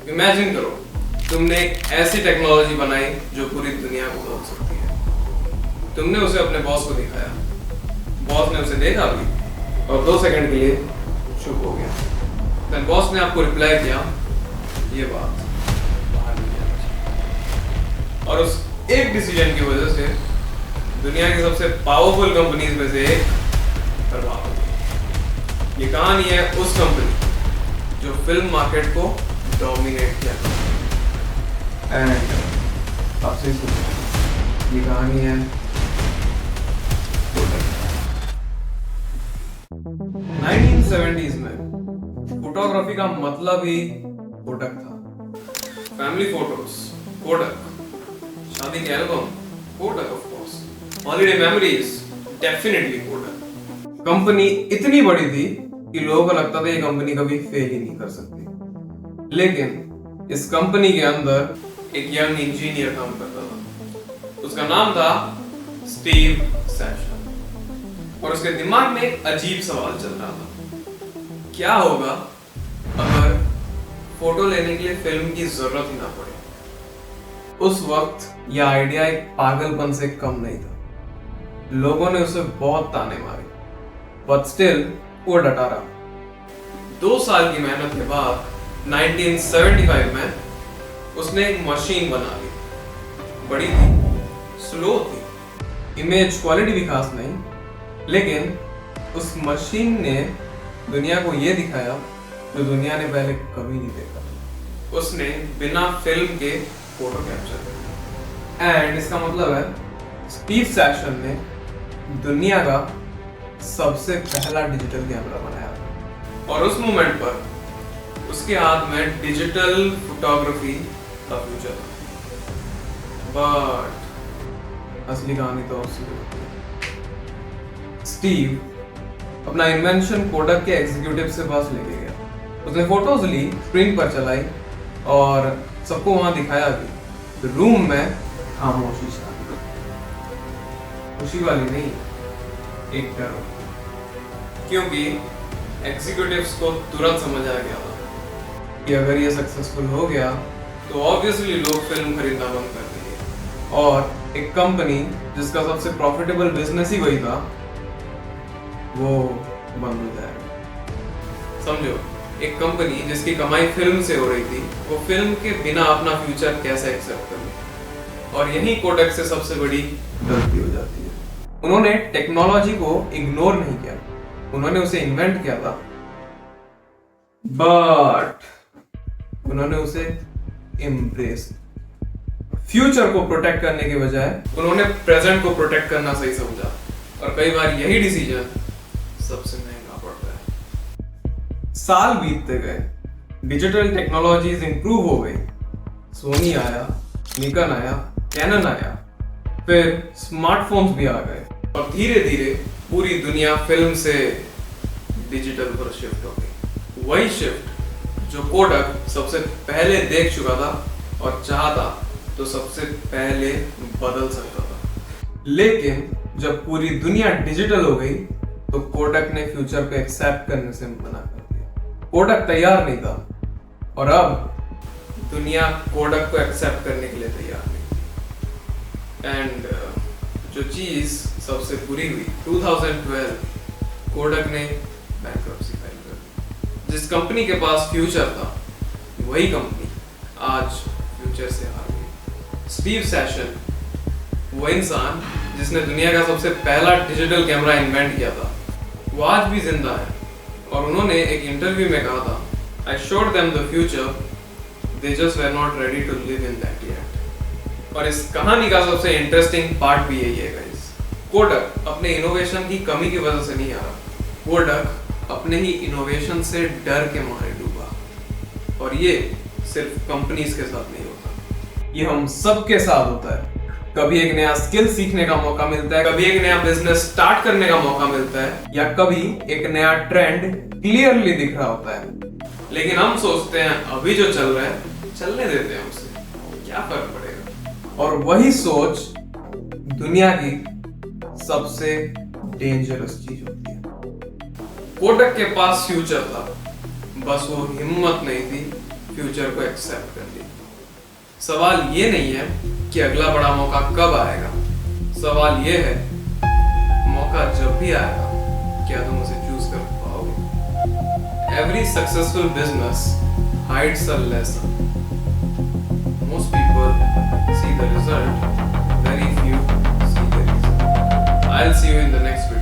Imagine करो तुमने एक ऐसी टेक्नोलॉजी बनाई जो पूरी दुनिया को बदल सकती है। तुमने उसे अपने बॉस को दिखाया, बॉस ने उसे देखा भी और 2 सेकंड के लिए चुप हो गया। देन बॉस ने आपको रिप्लाई किया, ये बात बाहर नहीं जानी चाहिए। और उस एक डिसीजन की वजह से दुनिया की सबसे पावरफुल कंपनीज में से एक बर्बाद हो गई। ये कहानी है उस कंपनी जो फिल्म मार्केट को डोमिनेट किया। एंड आपसे ये कहानी है 1970s में फोटोग्राफी का मतलब ही कोडक था। फैमिली फोटोज कोडक, शादी के album Kodak of course, holiday memories definitely Kodak. Company इतनी बड़ी थी कि लोगों को लगता था ये कंपनी कभी फेल ही नहीं कर सकती। लेकिन इस कंपनी के अंदर एक यंग इंजीनियर काम करता था। उसका नाम था स्टीव सैशन। और उसके दिमाग में एक अजीब सवाल चल रहा था, क्या होगा अगर फोटो लेने के लिए फिल्म की जरूरत ही ना पड़े। उस वक्त यह आइडिया एक पागलपन से कम नहीं था। लोगों ने उसे बहुत ताने मारे, बट स्टिल वो डटा रहा। 2 साल की मेहनत के बाद 1975 में उसने एक मशीन बना ली। बड़ी थी, स्लो थी, इमेज क्वालिटी भी खास नहीं, लेकिन उस मशीन ने दुनिया को यह दिखाया जो दुनिया ने पहले कभी नहीं देखा। उसने बिना फिल्म के फोटो कैप्चर किया। एंड इसका मतलब है स्टीव सैशन ने दुनिया का सबसे पहला डिजिटल कैमरा बनाया। और उस मोमेंट पर उसके हाथ में डिजिटल फोटोग्राफी का फ्यूचर था। बट असली कहानी तो स्टीव अपना इन्वेंशन कोडक के एग्जीक्यूटिव से पास लेके गया। उसने फोटोज ली, स्क्रीन पर चलाई और सबको वहां दिखाया भी। रूम में खामोशी छा गई। खुशी वाली नहीं, एक डर, क्योंकि एग्जीक्यूटिव्स को तुरंत समझ आ गया था कि अगर ये सक्सेसफुल हो गया तो ऑब्वियसली लोग फिल्म खरीदना बंद कर देंगे और एक कंपनी जिसका सबसे प्रॉफिटेबल बिजनेस ही वही था वो बंद हो जाएगा। समझो, एक कंपनी जिसकी कमाई फिल्म से हो रही थी, वो फिल्म के बिना अपना फ्यूचर कैसे एक्सेप्ट करे। और यही कोडक से सबसे बड़ी गलती हो जाती है। उन्होंने टेक्नोलॉजी को इग्नोर नहीं किया, उन्होंने उसे इन्वेंट किया था, बट उन्होंने उसे एम्ब्रेस। फ्यूचर को प्रोटेक्ट करने के बजाय उन्होंने प्रेजेंट को प्रोटेक्ट करना सही समझा। और कई बार यही डिसीजन सबसे महंगा पड़ता है। साल बीतते गए, डिजिटल टेक्नोलॉजीज इंप्रूव हो गई। सोनी आया, निकॉन आया, कैनन आया, फिर स्मार्टफोन्स भी आ गए और धीरे धीरे पूरी दुनिया फिल्म से डिजिटल पर शिफ्ट हो गई। वही शिफ्ट जो कोडक सबसे पहले देख चुका था और चाहता तो सबसे पहले बदल सकता था। लेकिन जब पूरी दुनिया डिजिटल हो गई तो कोडक ने फ्यूचर को एक्सेप्ट करने से मना कर दिया। कोडक तैयार नहीं था और अब दुनिया कोडक को एक्सेप्ट करने के लिए तैयार नहीं। एंड जो चीज सबसे बुरी हुई, 2012 कोडक ने बैंक्रप्सी फाइल कर दी। जिस कंपनी के पास फ्यूचर था वही कंपनी आज फ्यूचर से हार गई। स्टीव सैशन, वो इंसान जिसने दुनिया का सबसे पहला डिजिटल कैमरा इन्वेंट किया था, वो आज भी जिंदा है। और उन्होंने एक इंटरव्यू में कहा था, I showed them the future, they just were not ready to live in that yet। और इस कहानी का सबसे इंटरेस्टिंग पार्ट भी यही है गाइस। कोडक अपने इनोवेशन की कमी की वजह से नहीं आ रहा, कोडक अपने ही इनोवेशन से डर के मारे डूबा। और ये सिर्फ कंपनीज के साथ नहीं होता, ये हम सबके साथ होता है। कभी एक नया स्किल सीखने का मौका मिलता है, कभी एक नया बिजनेस स्टार्ट करने का मौका मिलता है, या कभी एक नया ट्रेंड क्लियरली दिख रहा होता है। लेकिन हम सोचते हैं अभी जो चल रहा है चलने देते हैं, उसे क्या फर्क पड़ेगा। और वही सोच दुनिया की सबसे डेंजरस चीज होती है। कोडक के पास फ्यूचर था, बस वो हिम्मत नहीं थी फ्यूचर को एक्सेप्ट कर ली। सवाल ये नहीं है कि अगला बड़ा मौका कब आएगा, सवाल ये है मौका जब भी आएगा क्या तुम उसे चूज कर पाओगे। Every successful business hides a lesson. Most people see the result, very few see the result. I'll see you in the next video.